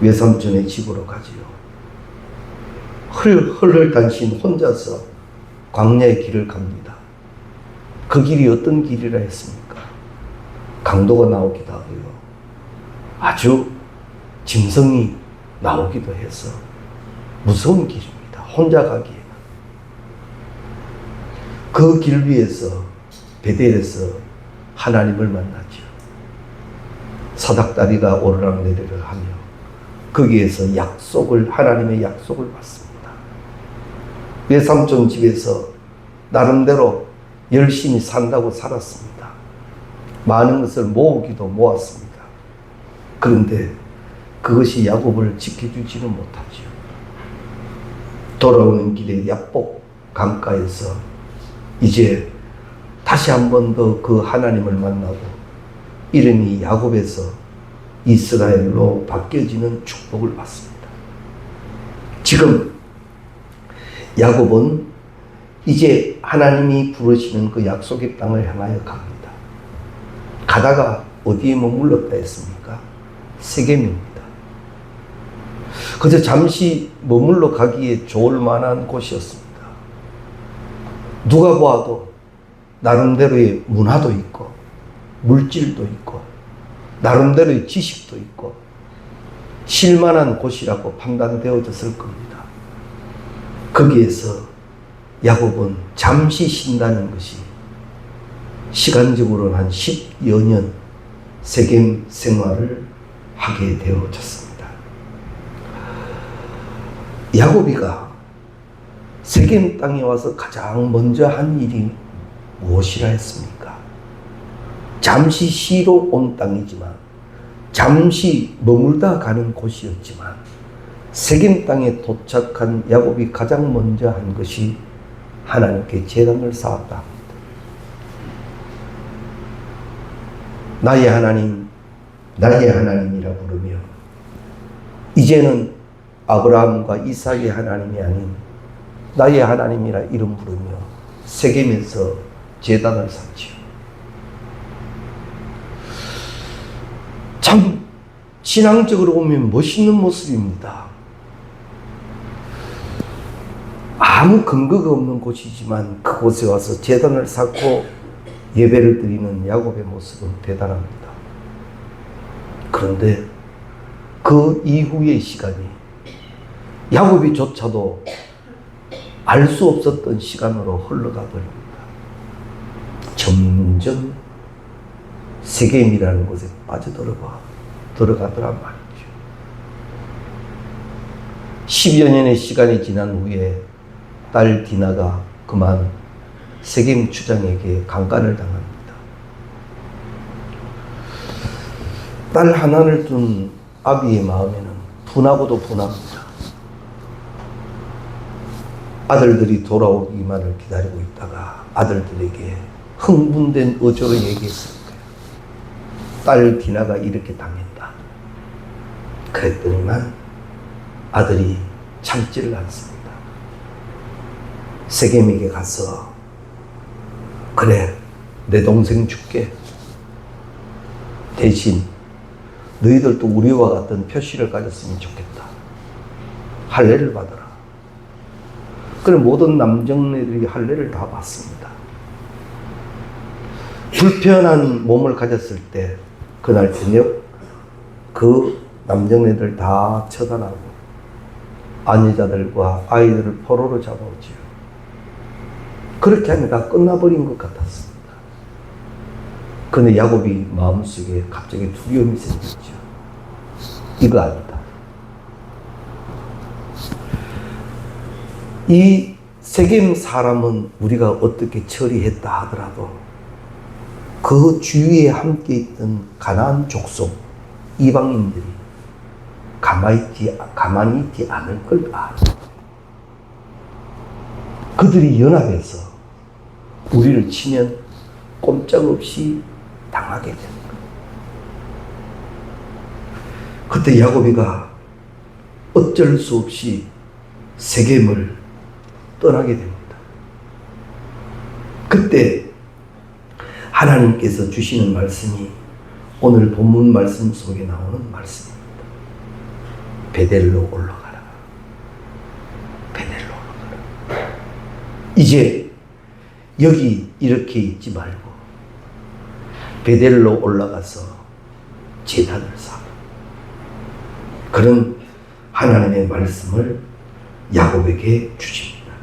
외삼촌의 집으로 가지요. 헐헐단신 혼자서 광야의 길을 갑니다. 그 길이 어떤 길이라 했습니까? 강도가 나오기도 하고요. 아주 짐승이 나오기도 해서 무서운 길입니다. 혼자 가기에. 그 길 위에서 베델에서 하나님을 만나죠. 사닥다리가 오르락내리락 하며 거기에서 하나님의 약속을 받습니다. 외삼촌 집에서 나름대로 열심히 산다고 살았습니다. 많은 것을 모으기도 모았습니다. 그런데 그것이 야곱을 지켜주지는 못하죠. 돌아오는 길에 야복 강가에서 이제 다시 한 번 더 그 하나님을 만나고 이름이 야곱에서 이스라엘로 바뀌어지는 축복을 받습니다. 지금 야곱은 이제 하나님이 부르시는 그 약속의 땅을 향하여 갑니다. 가다가 어디에 머물렀다 했습니까? 세겜입니다. 그저 잠시 머물러 가기에 좋을 만한 곳이었습니다. 누가 보아도 나름대로의 문화도 있고 물질도 있고 나름대로의 지식도 있고 쉴만한 곳이라고 판단되어졌을 겁니다. 거기에서 야곱은 잠시 쉰다는 것이 시간적으로는 한 10여 년 세겜 생활을 하게 되어졌습니다. 야곱이가 세겜 땅에 와서 가장 먼저 한 일이 무엇이라 했습니까? 잠시 쉬러 온 땅이지만 잠시 머물다 가는 곳이었지만 세겜 땅에 도착한 야곱이 가장 먼저 한 것이 하나님께 제단을 쌓았다 합니다. 나의 하나님, 나의 하나님이라 부르며 이제는 아브라함과 이삭의 하나님이 아닌 나의 하나님이라 이름 부르며 세겜에서 제단을 쌓지요. 참 신앙적으로 보면 멋있는 모습입니다. 아무 근거가 없는 곳이지만 그곳에 와서 제단을 쌓고 예배를 드리는 야곱의 모습은 대단합니다. 그런데 그 이후의 시간이 야곱이조차도 알 수 없었던 시간으로 흘러가 버립니다. 점점 세겜이라는 곳에 들어가더란 말이죠. 10여 년의 시간이 지난 후에 딸 디나가 그만 세겜 추장에게 강간을 당합니다. 딸 하나를 둔 아비의 마음에는 분하고도 분합니다. 아들들이 돌아오기만을 기다리고 있다가 아들들에게 흥분된 어조로 얘기했을 거예요. 딸 디나가 이렇게 당했다. 그랬더니만 아들이 참지를 않습니다. 세겜에게 가서 그래, 내 동생 줄게. 대신 너희들도 우리와 같은 표시를 가졌으면 좋겠다. 할례를 받아라. 그래 모든 남정네들이 할례를 다 받습니다. 불편한 몸을 가졌을 때 그날 저녁 그 남정네들 다 처단하고 아내자들과 아이들을 포로로 잡아오지요. 그렇게 하면 다 끝나버린 것 같았습니다. 그런데 야곱이 마음속에 갑자기 두려움이 생겼죠. 이거 아니다. 이 세겜 사람은 우리가 어떻게 처리했다 하더라도 그 주위에 함께 있던 가나안 족속 이방인들이 가만히 있지 않을 걸 알아. 그들이 연합해서 우리를 치면 꼼짝없이 당하게 되는 거예요. 그때 야곱이가 어쩔 수 없이 세겜을 떠나게 됩니다. 그때 하나님께서 주시는 말씀이 오늘 본문 말씀 속에 나오는 말씀입니다. 베델로 올라가라. 베델로 올라가라. 이제 여기 이렇게 있지 말고 베델로 올라가서 제단을 쌓아. 그런 하나님의 말씀을 야곱에게 주십니다.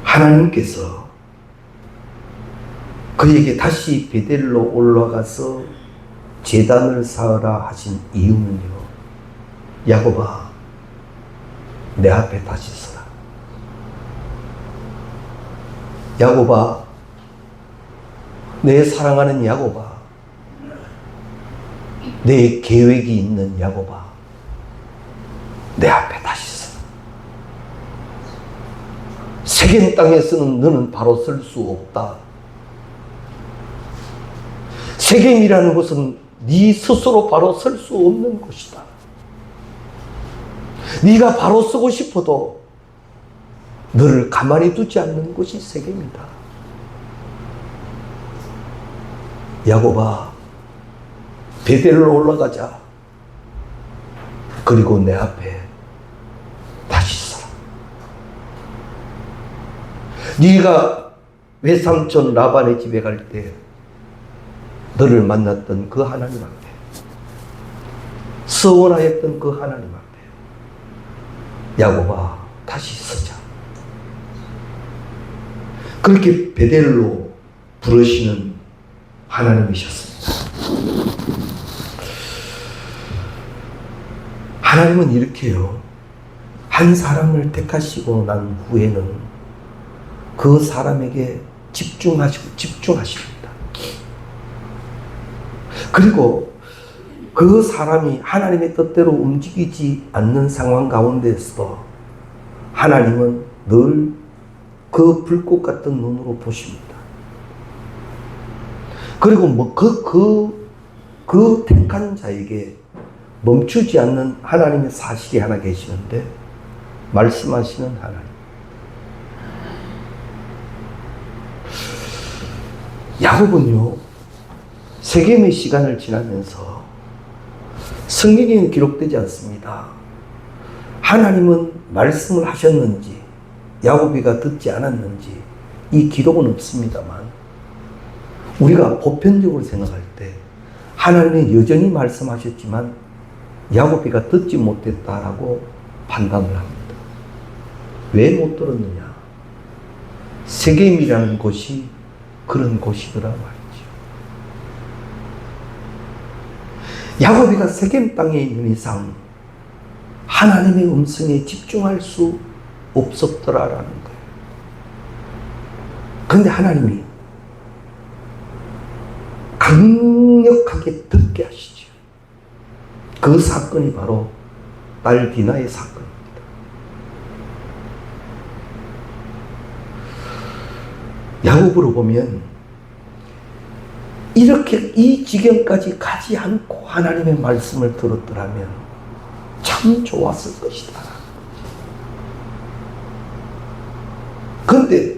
하나님께서 그에게 다시 베델로 올라가서 제단을 쌓으라 하신 이유는요, 야곱아, 내 앞에 다시 서라. 야곱아, 내 사랑하는 야곱아, 내 계획이 있는 야곱아, 내 앞에 다시 서라. 세겜 땅에서는 너는 바로 설 수 없다. 세겜이라는 곳은 네 스스로 바로 설 수 없는 곳이다. 네가 바로 서고 싶어도 너를 가만히 두지 않는 곳이 세겜이다. 야곱아, 베델로 올라가자. 그리고 내 앞에 다시 서라. 네가 외삼촌 라반의 집에 갈 때 너를 만났던 그 하나님 앞에, 서원하였던 그 하나님 앞에, 야곱아, 다시 서자. 그렇게 베델로 부르시는 하나님이셨습니다. 하나님은 이렇게요, 한 사람을 택하시고 난 후에는 그 사람에게 집중하십니다. 그리고 그 사람이 하나님의 뜻대로 움직이지 않는 상황 가운데서도 하나님은 늘 그 불꽃 같은 눈으로 보십니다. 그리고 그 택한 자에게 멈추지 않는 하나님의 사실이 하나 계시는데, 말씀하시는 하나님. 야곱은요, 세겜의 시간을 지나면서 성경에는 기록되지 않습니다. 하나님은 말씀을 하셨는지 야곱이가 듣지 않았는지 이 기록은 없습니다만, 우리가 보편적으로 생각할 때 하나님은 여전히 말씀하셨지만 야곱이가 듣지 못했다라고 판단을 합니다. 왜 못 들었느냐? 세겜이라는 곳이 그런 곳이더라 말이죠. 야곱이가 세겜 땅에 있는 이상 하나님의 음성에 집중할 수 없었더라라는 거예요. 그런데 하나님이 강력하게 듣게 하시죠. 그 사건이 바로 딸 디나의 사건입니다. 야곱으로 보면 이렇게 이 지경까지 가지 않고 하나님의 말씀을 들었더라면 참 좋았을 것이다. 그런데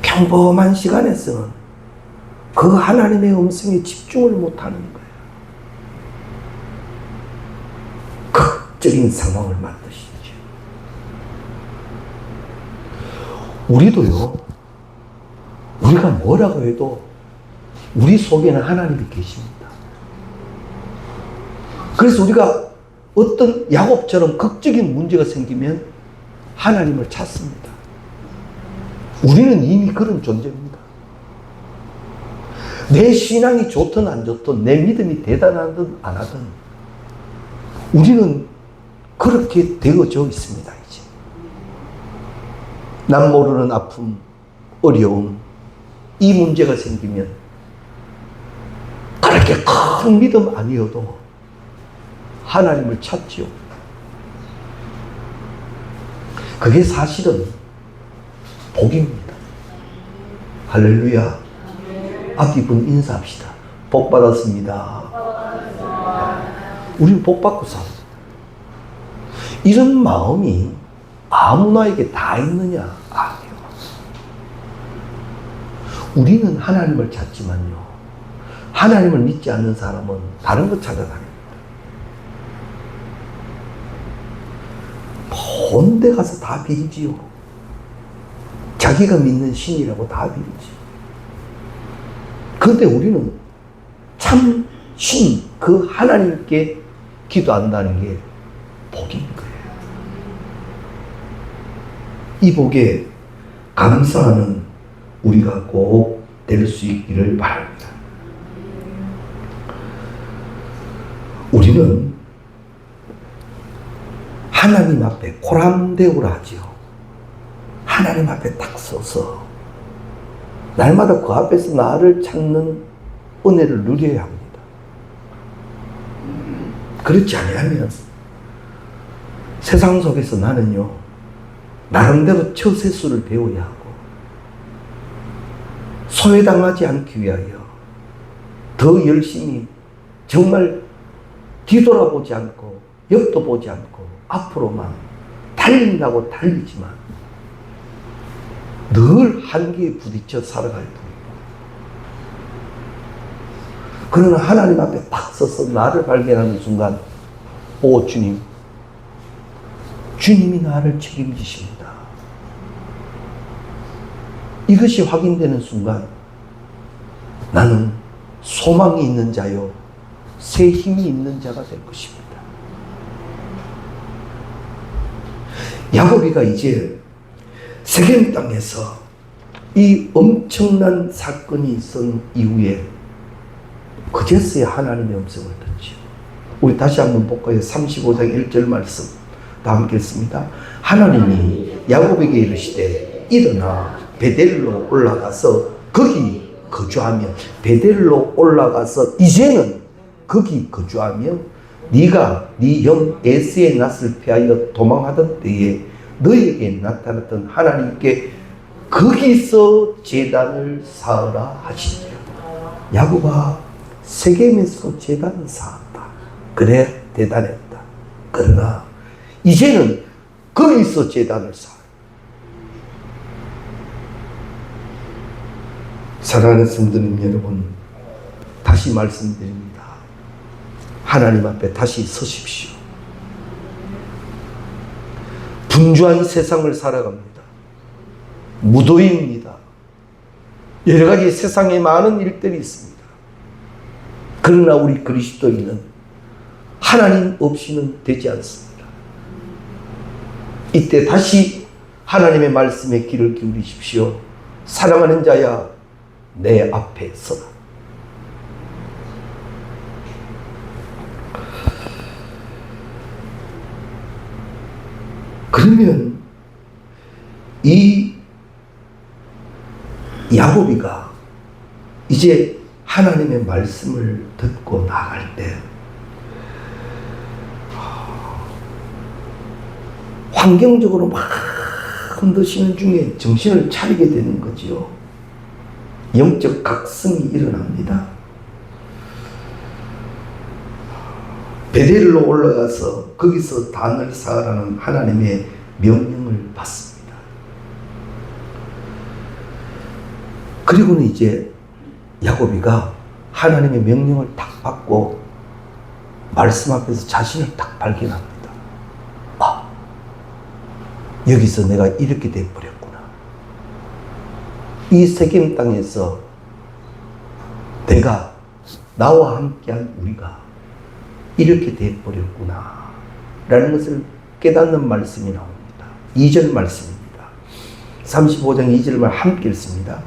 평범한 시간에서는 그 하나님의 음성에 집중을 못하는 거예요. 극적인 상황을 만드시죠. 우리도요, 우리가 뭐라고 해도 우리 속에는 하나님이 계십니다. 그래서 우리가 어떤 야곱처럼 극적인 문제가 생기면 하나님을 찾습니다. 우리는 이미 그런 존재입니다. 내 신앙이 좋든 안 좋든, 내 믿음이 대단하든 안 하든 우리는 그렇게 되어져 있습니다. 이제 남 모르는 아픔, 어려움, 이 문제가 생기면 그렇게 큰 믿음 아니어도 하나님을 찾지요. 그게 사실은 복입니다. 할렐루야. 앞뒤분 인사합시다. 복 받았습니다. 우리는 복 받고 삽니다. 이런 마음이 아무나에게 다 있느냐? 아니요. 우리는 하나님을 찾지만요, 하나님을 믿지 않는 사람은 다른 것 찾아다닙니다. 먼 데 가서 다 빌지요. 자기가 믿는 신이라고 다 빌지. 그런데 우리는 참 신, 그 하나님께 기도한다는 게 복인 거예요. 이 복에 감사하는 우리가 꼭 될 수 있기를 바랍니다. 우리는 하나님 앞에 코람데오라 하지요. 하나님 앞에 딱 서서 날마다 그 앞에서 나를 찾는 은혜를 누려야 합니다. 그렇지 아니하면 세상 속에서 나는요, 나름대로 처세술을 배워야 하고 소외당하지 않기 위하여 더 열심히 정말 뒤돌아보지 않고 옆도 보지 않고 앞으로만 달린다고 달리지만 늘 한계에 부딪혀 살아갈 뿐이고, 그러나 하나님 앞에 딱 서서 나를 발견하는 순간, 오 주님, 주님이 나를 책임지십니다. 이것이 확인되는 순간 나는 소망이 있는 자요, 새 힘이 있는 자가 될 것입니다. 야고비가 이제 세겜 땅에서 이 엄청난 사건이 있은 이후에 그제서야 하나님의 음성을 듣죠. 우리 다시 한번 볼까요? 35장 1절 말씀 다 함께 읽습니다. 하나님이 야고비에게 이르시되 일어나 베델로 올라가서 거기 거주하며, 베델로 올라가서 이제는 거기 거주하며 네가 네 형 에스의 낯을 피하여 도망하던 때에 너에게 나타났던 하나님께 거기서 제단을 쌓으라 하시니라. 야고보가 세겜에서 제단을 쌓았다. 그래, 대단했다. 그러나 이제는 거기서 제단을 쌓아. 사랑하는 성도님 여러분, 다시 말씀드립니다. 하나님 앞에 다시 서십시오. 분주한 세상을 살아갑니다. 무도입니다. 여러 가지 세상에 많은 일들이 있습니다. 그러나 우리 그리스도인은 하나님 없이는 되지 않습니다. 이때 다시 하나님의 말씀에 귀를 기울이십시오. 사랑하는 자야, 내 앞에 서라. 그러면 이 야고비가 이제 하나님의 말씀을 듣고 나갈 때 환경적으로 막 흔드시는 중에 정신을 차리게 되는 거지요. 영적 각성이 일어납니다. 베델로 올라가서 거기서 단을 쌓으라는 하나님의 명령을 받습니다. 그리고는 이제 야고비가 하나님의 명령을 딱 받고 말씀 앞에서 자신을 딱 발견합니다. 아, 여기서 내가 이렇게 돼버렸구나. 이 세겜 땅에서 내가, 나와 함께한 우리가 이렇게 돼버렸구나 라는 것을 깨닫는 말씀이 나옵니다. 2절 말씀입니다. 35장 2절을 함께 읽습니다.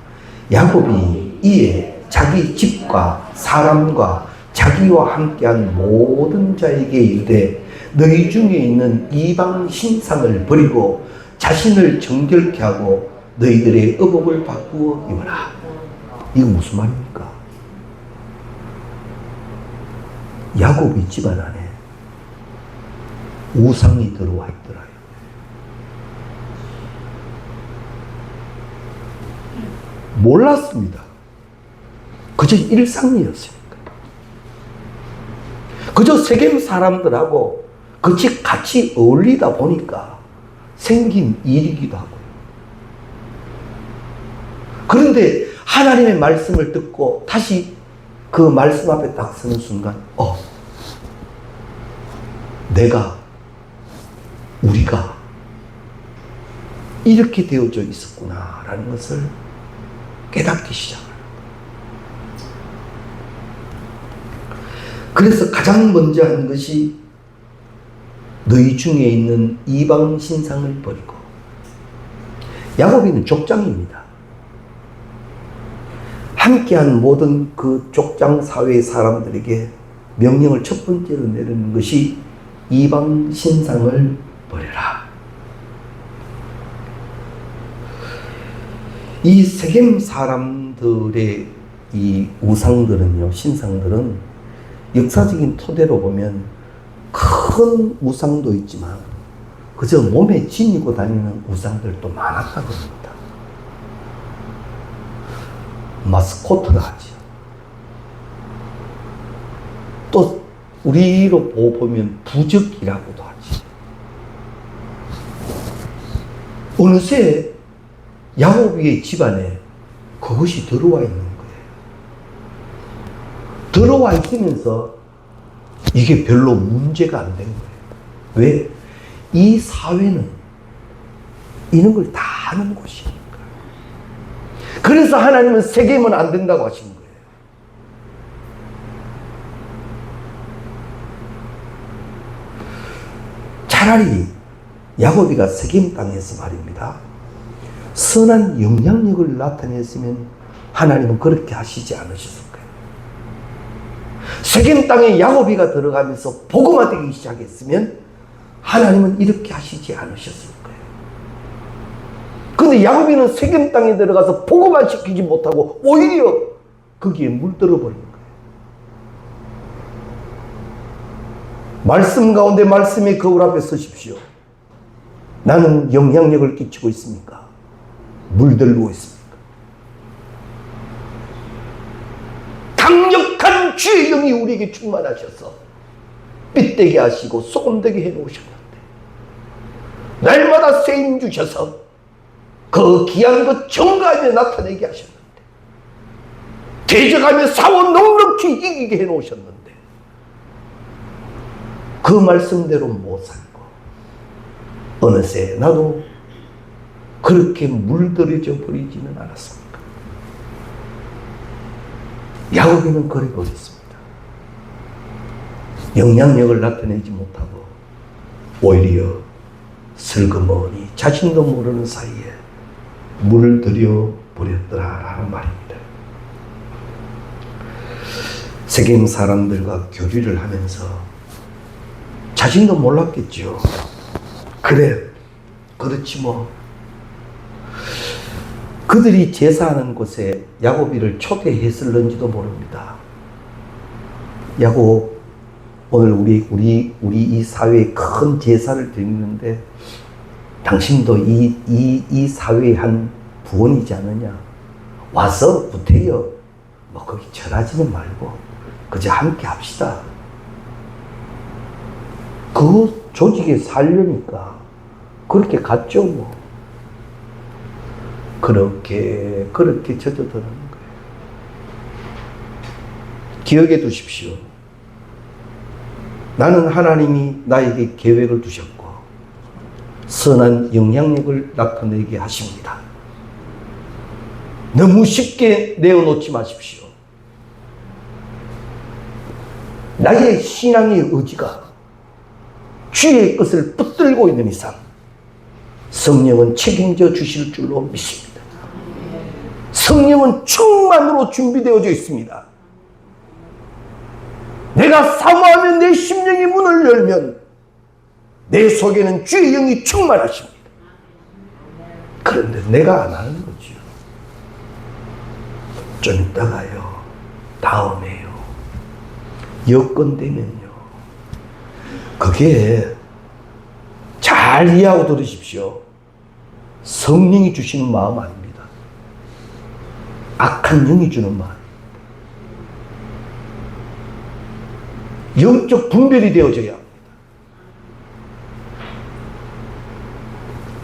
야곱이 이에 자기 집과 사람과 자기와 함께한 모든 자에게 이르되 너희 중에 있는 이방 신상을 버리고 자신을 정결케 하고 너희들의 의복을 바꾸어 입어라. 이거 무슨 말입니까? 야곱의 집안 안에 우상이 들어와 있더라요. 몰랐습니다. 그저 일상이었으니까. 그저 세겜 사람들하고 같이 어울리다 보니까 생긴 일이기도 하고요. 그런데 하나님의 말씀을 듣고 다시 그 말씀 앞에 딱 서는 순간, 우리가 이렇게 되어져 있었구나라는 것을 깨닫기 시작합니다. 그래서 가장 먼저 한 것이 너희 중에 있는 이방 신상을 버리고, 야곱이는 족장입니다. 함께한 모든 그 족장 사회의 사람들에게 명령을 첫 번째로 내리는 것이 이방 신상을 버려라. 이 세겜 사람들의 이 우상들은요, 신상들은 역사적인 토대로 보면 큰 우상도 있지만 그저 몸에 지니고 다니는 우상들도 많았다고 합니다. 마스코트라 하죠. 또 우리로 보면 부적이라고도 하지. 어느새 야곱의 집안에 그것이 들어와 있는 거예요. 들어와 있으면서 이게 별로 문제가 안 된 거예요. 왜? 이 사회는 이런 걸 다 하는 곳이니까. 그래서 하나님은 세겜은 안 된다고 하신 거예요. 차라리 야곱이가 세겜 땅에서 말입니다, 선한 영향력을 나타냈으면 하나님은 그렇게 하시지 않으셨을 거예요. 세겜 땅에 야곱이가 들어가면서 복음화 되기 시작했으면 하나님은 이렇게 하시지 않으셨을 거예요. 근데 야곱이는 세겜 땅에 들어가서 복음화 시키지 못하고 오히려 거기에 물들어 버린 거예요. 말씀 가운데 말씀의 거울 앞에 서십시오. 나는 영향력을 끼치고 있습니까? 물들고 있습니까? 강력한 주의 영이 우리에게 충만하셔서 삐되게 하시고 소금되게 해놓으셨는데, 날마다 세임 주셔서 그 귀한 것 정가하며 나타내게 하셨는데, 대적하며 싸워 넉넉히 이기게 해놓으셨는데, 그 말씀대로 못 살고 어느새 나도 그렇게 물들여져 버리지는 않았습니까? 야곱이는 그래 버렸습니다. 영향력을 나타내지 못하고 오히려 슬그머니 자신도 모르는 사이에 물들여 버렸더라라는 말입니다. 세겜 사람들과 교류를 하면서 자신도 몰랐겠죠. 그래, 그렇지 뭐. 그들이 제사하는 곳에 야곱이를 초대했을는지도 모릅니다. 야곱, 오늘 우리 이 사회에 큰 제사를 드리는데 당신도 이 사회의 한 부원이지 않느냐. 와서 부태여. 뭐 거기 절하지는 말고 그저 함께 합시다. 그 조직에 살려니까 그렇게 갔죠 뭐. 그렇게 젖어드는 거예요. 기억해 두십시오. 나는 하나님이 나에게 계획을 두셨고 선한 영향력을 나타내게 하십니다. 너무 쉽게 내어놓지 마십시오. 나의 신앙의 의지가 주의 것을 붙들고 있는 이상 성령은 책임져 주실 줄로 믿습니다. 성령은 충만으로 준비되어져 있습니다. 내가 사모하면 내 심령의 문을 열면 내 속에는 주의 영이 충만하십니다. 그런데 내가 안 하는 거죠. 좀 이따가요. 다음에요. 여건 되면요. 그게 잘 이해하고 들으십시오. 성령이 주시는 마음 아닙니다. 악한 영이 주는 마음. 영적 분별이 되어져야 합니다.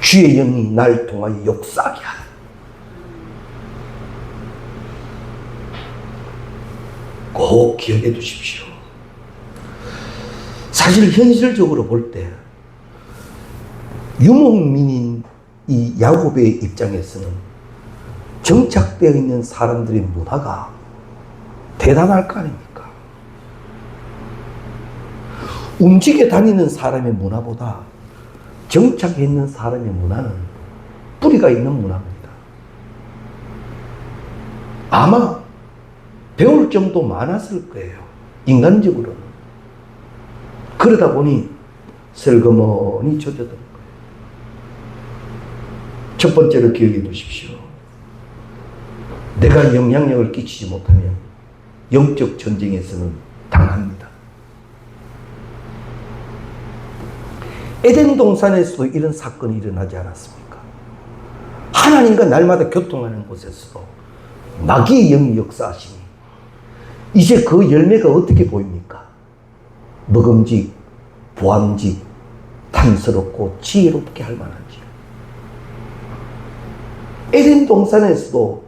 주의 영이 날 통하여 역사하게 하라. 꼭 기억해 두십시오. 사실 현실적으로 볼 때 유목민인 이 야곱의 입장에서는 정착되어 있는 사람들의 문화가 대단할 거 아닙니까? 움직여 다니는 사람의 문화보다 정착해 있는 사람의 문화는 뿌리가 있는 문화입니다. 아마 배울 점도 많았을 거예요. 인간적으로는. 그러다 보니 슬그머니 젖어든 거예요. 첫 번째로 기억해 두십시오. 내가 영향력을 끼치지 못하면 영적 전쟁에서는 당합니다. 에덴 동산에서도 이런 사건이 일어나지 않았습니까? 하나님과 날마다 교통하는 곳에서 마귀의 영이 역사하시니 이제 그 열매가 어떻게 보입니까? 먹음직, 보암직, 탐스럽고 지혜롭게 할 만한지. 에덴 동산에서도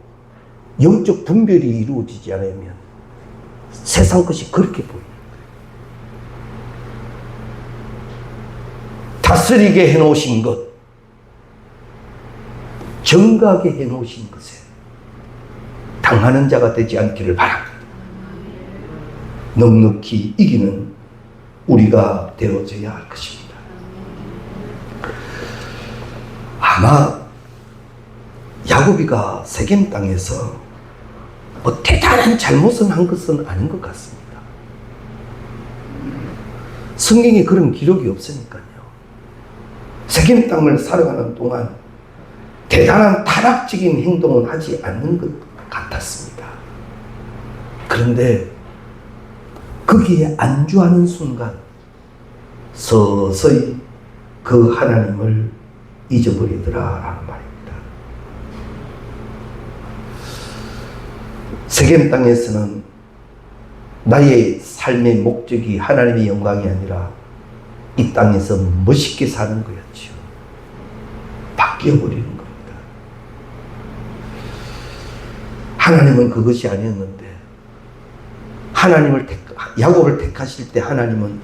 영적 분별이 이루어지지 않으면 세상 것이 그렇게 보입니다. 다스리게 해놓으신 것, 정가하게 해놓으신 것에 당하는 자가 되지 않기를 바랍니다. 넉넉히 이기는 우리가 되어져야 할 것입니다. 아마 야곱이가 세겜 땅에서 뭐 대단한 잘못을 한 것은 아닌 것 같습니다. 성경에 그런 기록이 없으니까요. 세겜 땅을 살아가는 동안 대단한 타락적인 행동은 하지 않는 것 같았습니다. 그런데 거기에 안주하는 순간 서서히 그 하나님을 잊어버리더라라는 말입니다. 세겜 땅에서는 나의 삶의 목적이 하나님의 영광이 아니라 이 땅에서 멋있게 사는 거였죠. 바뀌어버리는 겁니다. 하나님은 그것이 아니었는데 야곱을 택하실 때 하나님은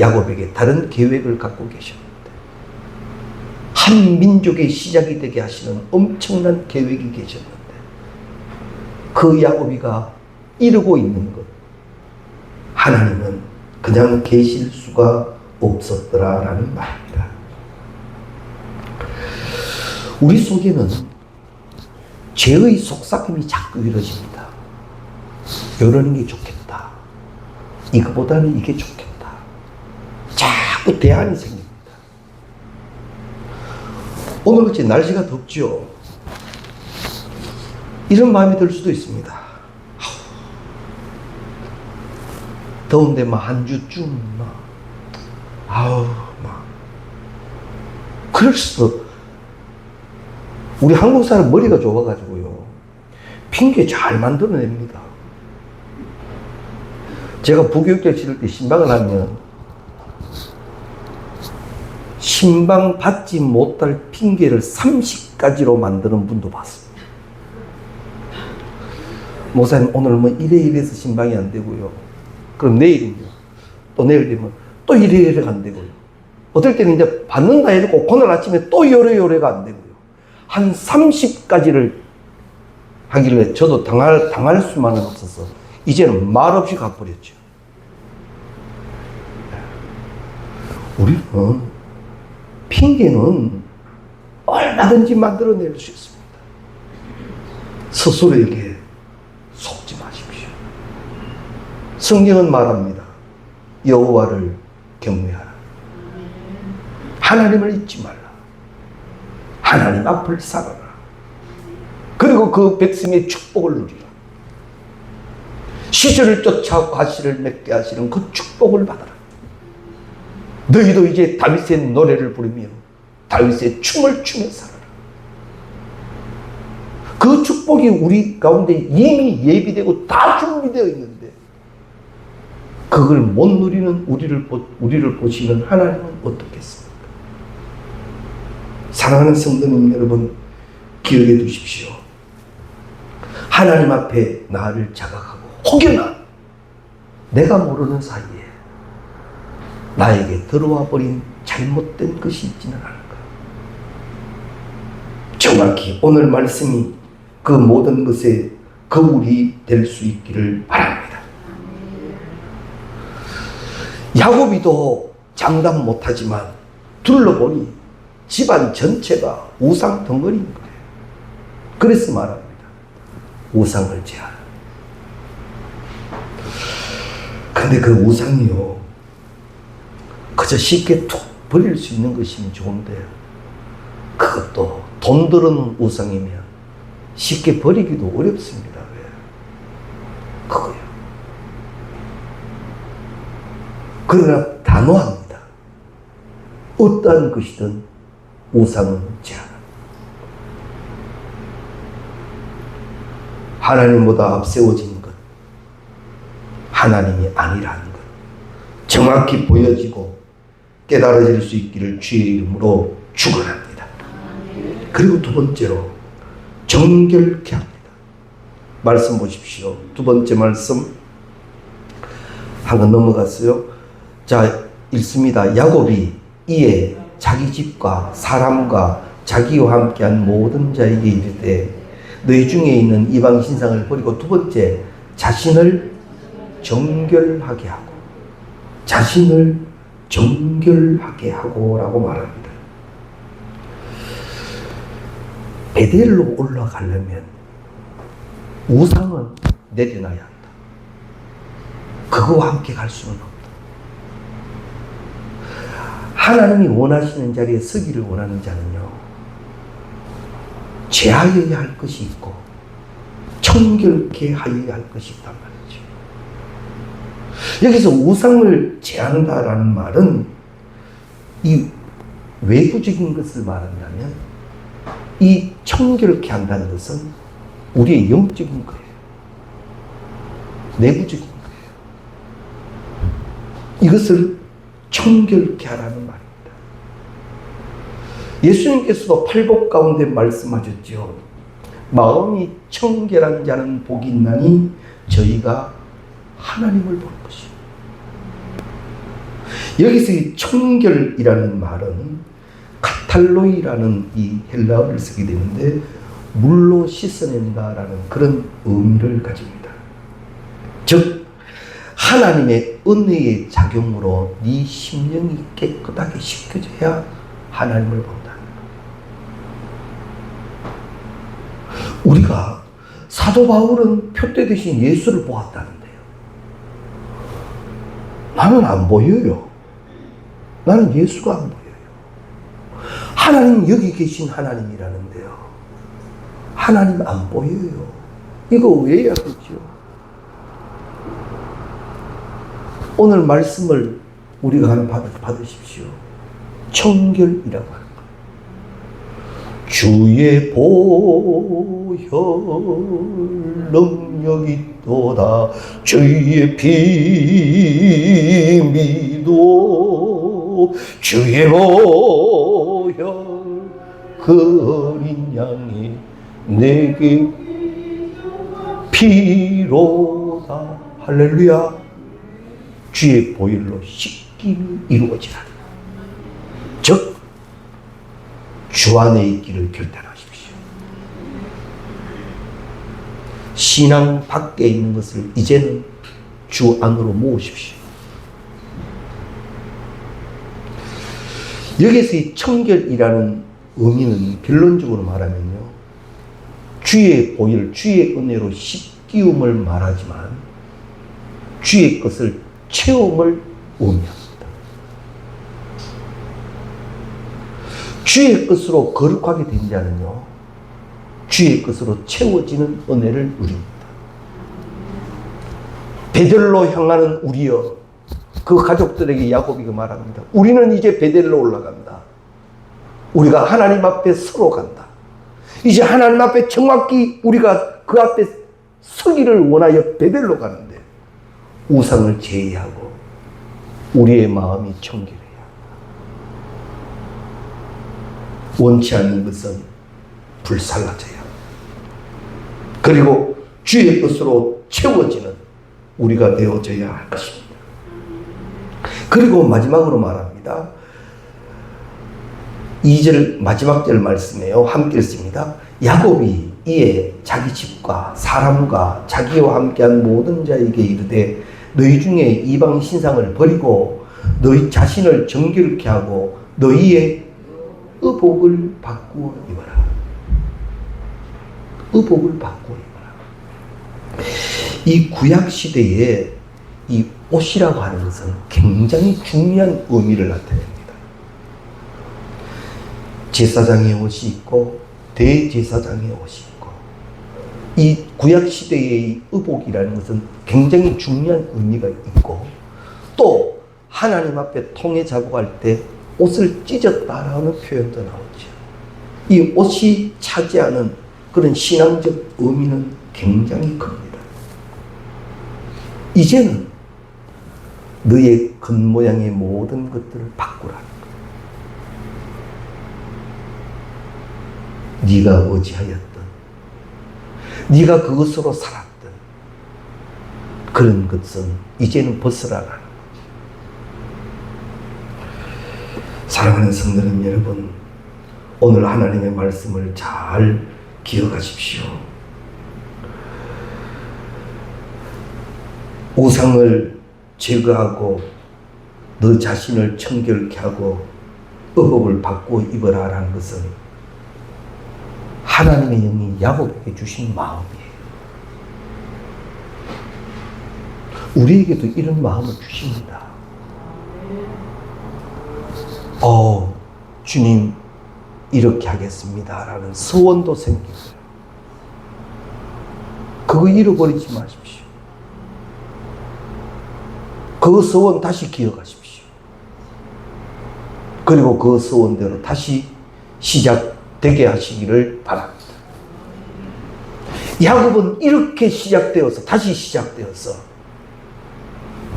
야곱에게 다른 계획을 갖고 계셨는데 한 민족의 시작이 되게 하시는 엄청난 계획이 계셨는데 그 야곱이가 이루고 있는 것 하나님은 그냥 계실 수가 없었더라라는 말입니다. 우리 속에는 죄의 속삭임이 자꾸 이루어집니다. 이러는 게 좋겠다. 이거보다는 이게 좋겠다. 자꾸 대안이 생깁니다. 오늘같이 날씨가 덥죠. 이런 마음이 들 수도 있습니다. 더운데 막 한 주쯤 그럴 수도. 우리 한국 사람 머리가 좁아가지고요 핑계 잘 만들어냅니다. 제가 부교육자 치를 때 신방을 하면 신방 받지 못할 핑계를 30가지로 만드는 분도 봤습니다. 목사님 오늘 뭐 이래서 신방이 안 되고요. 그럼 내일은요. 또 내일 되면 또 이래가 안 되고요. 어떨 때는 이제 받는다 해놓고 오늘 아침에 또 요래가 안 되고요. 한 30가지를 하길래 저도 당할 수만은 없어서 이제는 말없이 가버렸죠. 우리는 핑계는 얼마든지 만들어낼 수 있습니다. 스스로에게 속지 마십시오. 성경은 말합니다. 여호와를 경외하라. 하나님을 잊지 말라. 하나님 앞을 살아라. 그리고 그 백성의 축복을 누리라. 시절을 쫓아 과실을 맺게 하시는 그 축복을 받아라. 너희도 이제 다윗의 노래를 부르며 다윗의 춤을 추며 살아라. 그 축복이 우리 가운데 이미 예비되고 다 준비되어 있는데 그걸 못 누리는 우리를 보시는 하나님은 어떻겠습니까? 사랑하는 성도님 여러분, 기억해 두십시오. 하나님 앞에 나를 자각하고 혹여나 내가 모르는 사이에 나에게 들어와 버린 잘못된 것이 있지는 않을까. 정확히 오늘 말씀이 그 모든 것의 거울이 될 수 있기를 바랍니다. 야곱이도 장담 못하지만 둘러보니 집안 전체가 우상 덩어리인 거예요. 그래서 말합니다. 우상을 제하라. 근데 그 우상이요, 그저 쉽게 툭 버릴 수 있는 것이면 좋은데, 그것도 돈 들은 우상이면 쉽게 버리기도 어렵습니다. 왜? 그거요. 그러나 단호합니다. 어떠한 것이든 우상은 제하라. 하나님보다 앞세워진 것, 하나님이 아니라는 것 정확히 보여지고 깨달아질 수 있기를 주의 이름으로 축원합니다. 그리고 두 번째로 정결케 합니다. 말씀 보십시오. 두 번째 말씀 한번 넘어갔어요. 자, 읽습니다. 야곱이 이에 자기 집과 사람과 자기와 함께한 모든 자에게 이르되 너희 중에 있는 이방 신상을 버리고, 두 번째, 자신을 정결하게 하고, 자신을 정결하게 하고 라고 말합니다. 베델로 올라가려면 우상은 내려놔야 한다. 그거와 함께 갈 수는 없다. 하나님이 원하시는 자리에 서기를 원하는 자는요, 제하여야 할 것이 있고 청결케 하여야 할 것이 있단 말이죠. 여기서 우상을 제한다라는 말은 이 외부적인 것을 말한다면, 이 청결케 한다는 것은 우리의 영적인 거예요. 내부적인 거예요. 이것을 청결케 하라는 말입니다. 예수님께서도 팔복 가운데 말씀하셨죠. 마음이 청결한 자는 복이 있나니 저희가 하나님을 볼 것이요. 여기서 이 청결이라는 말은 카탈로이라는 이 헬라어를 쓰게 되는데, 물로 씻어낸다라는 그런 의미를 가집니다. 즉 하나님의 은혜의 작용으로 네 심령이 깨끗하게 씻겨져야 하나님을 본다. 우리가 사도 바울은 표대 대신 예수를 보았다는데요. 나는 안 보여요. 나는 예수가 안 보여요. 하나님 여기 계신 하나님이라는데요. 하나님 안 보여요. 이거 왜 해야 되죠? 오늘 말씀을 우리가 하나 받으십시오. 청결이라고 합니다. 주의 보혈 능력이 있도다. 주의 피 믿어. 주의 보혈 그 어린 양이 내게 피로다. 할렐루야. 주의 보혈로 씻김이 이루어지라. 즉 주 안에 있기를 결단하십시오. 신앙 밖에 있는 것을 이제는 주 안으로 모으십시오. 여기서 이 청결이라는 의미는 결론적으로 말하면요, 주의 보혈, 주의 은혜로 씻기움을 말하지만 주의 것을 체험을 의미합니다. 주의 것으로 거룩하게 된 자는요, 주의 것으로 채워지는 은혜를 누립니다. 베델로 향하는 우리여, 그 가족들에게 야곱이 말합니다. 우리는 이제 베델로 올라간다. 우리가 하나님 앞에 서로 간다. 이제 하나님 앞에 정확히 우리가 그 앞에 서기를 원하여 베델로 가는데, 우상을 제의하고 우리의 마음이 청결해야 한다. 원치 않는 것은 불살라져야 한다. 그리고 주의 것으로 채워지는 우리가 되어져야 할 것입니다. 그리고 마지막으로 말합니다. 2절 마지막 절 말씀에요. 함께 읽습니다. 야곱이 이에 자기 집과 사람과 자기와 함께한 모든 자에게 이르되 너희 중에 이방 신상을 버리고 너희 자신을 정결케 하고 너희의 의복을 바꾸어 입어라. 의복을 바꾸어 입어라. 이 구약 시대에 이 옷이라고 하는 것은 굉장히 중요한 의미를 나타냅니다. 제사장의 옷이 있고 대제사장의 옷이 있고, 이 구약 시대의 의복이라는 것은 굉장히 중요한 의미가 있고, 또 하나님 앞에 통에 잡아갈 때 옷을 찢었다라는 표현도 나오죠. 이 옷이 차지하는 그런 신앙적 의미는 굉장히 큽니다. 이제는 너의 겉모양의 모든 것들을 바꾸라는 거예요. 네가 어찌하였든, 네가 그것으로 살았든 그런 것은 이제는 벗어나라는 거예요. 사랑하는 성도님 여러분, 오늘 하나님의 말씀을 잘 기억하십시오. 우상을 제거하고 너 자신을 청결케 하고 의복을 바꾸어 입어라라는 것은 하나님의 영이 야곱에게 주신 마음이에요. 우리에게도 이런 마음을 주십니다. 주님 이렇게 하겠습니다 라는 소원도 생기고요. 그거 잃어버리지 마십시오. 그 소원 다시 기억하십시오. 그리고 그 소원대로 다시 시작되게 하시기를 바랍니다. 야곱은 이렇게 시작되어서 다시 시작되어서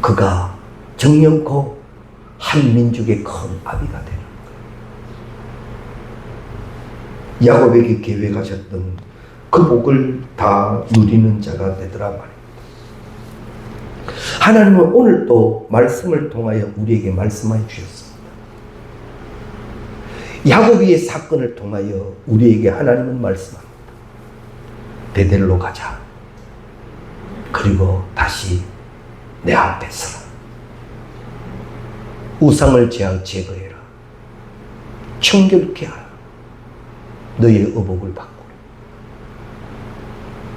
그가 정령코 한 민족의 큰 아비가 되는 거예요. 야곱에게 계획하셨던 그 복을 다 누리는 자가 되더라 말입니다. 하나님은 오늘 또 말씀을 통하여 우리에게 말씀해 주셨습니다. 야곱의 사건을 통하여 우리에게 하나님은 말씀합니다. 베델로 가자. 그리고 다시 내 앞에 서라. 우상을 제거해라. 청결케 하라. 너의 의복을 바꾸라.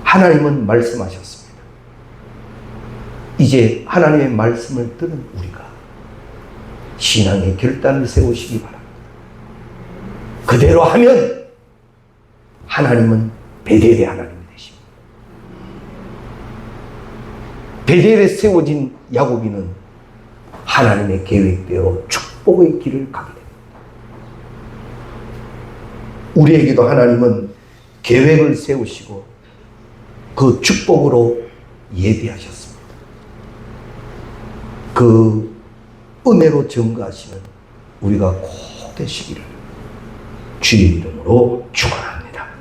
하나님은 말씀하셨습니다. 이제 하나님의 말씀을 들은 우리가 신앙의 결단을 세우시기 바랍니다. 그대로 하면 하나님은 베델의 하나님이 되십니다. 베델에 세워진 야곱이는 하나님의 계획대로 축복의 길을 가게 됩니다. 우리에게도 하나님은 계획을 세우시고 그 축복으로 예비하셨습니다. 그 은혜로 증거하시는 우리가 꼭 되시기를 주의 이름으로 축원합니다.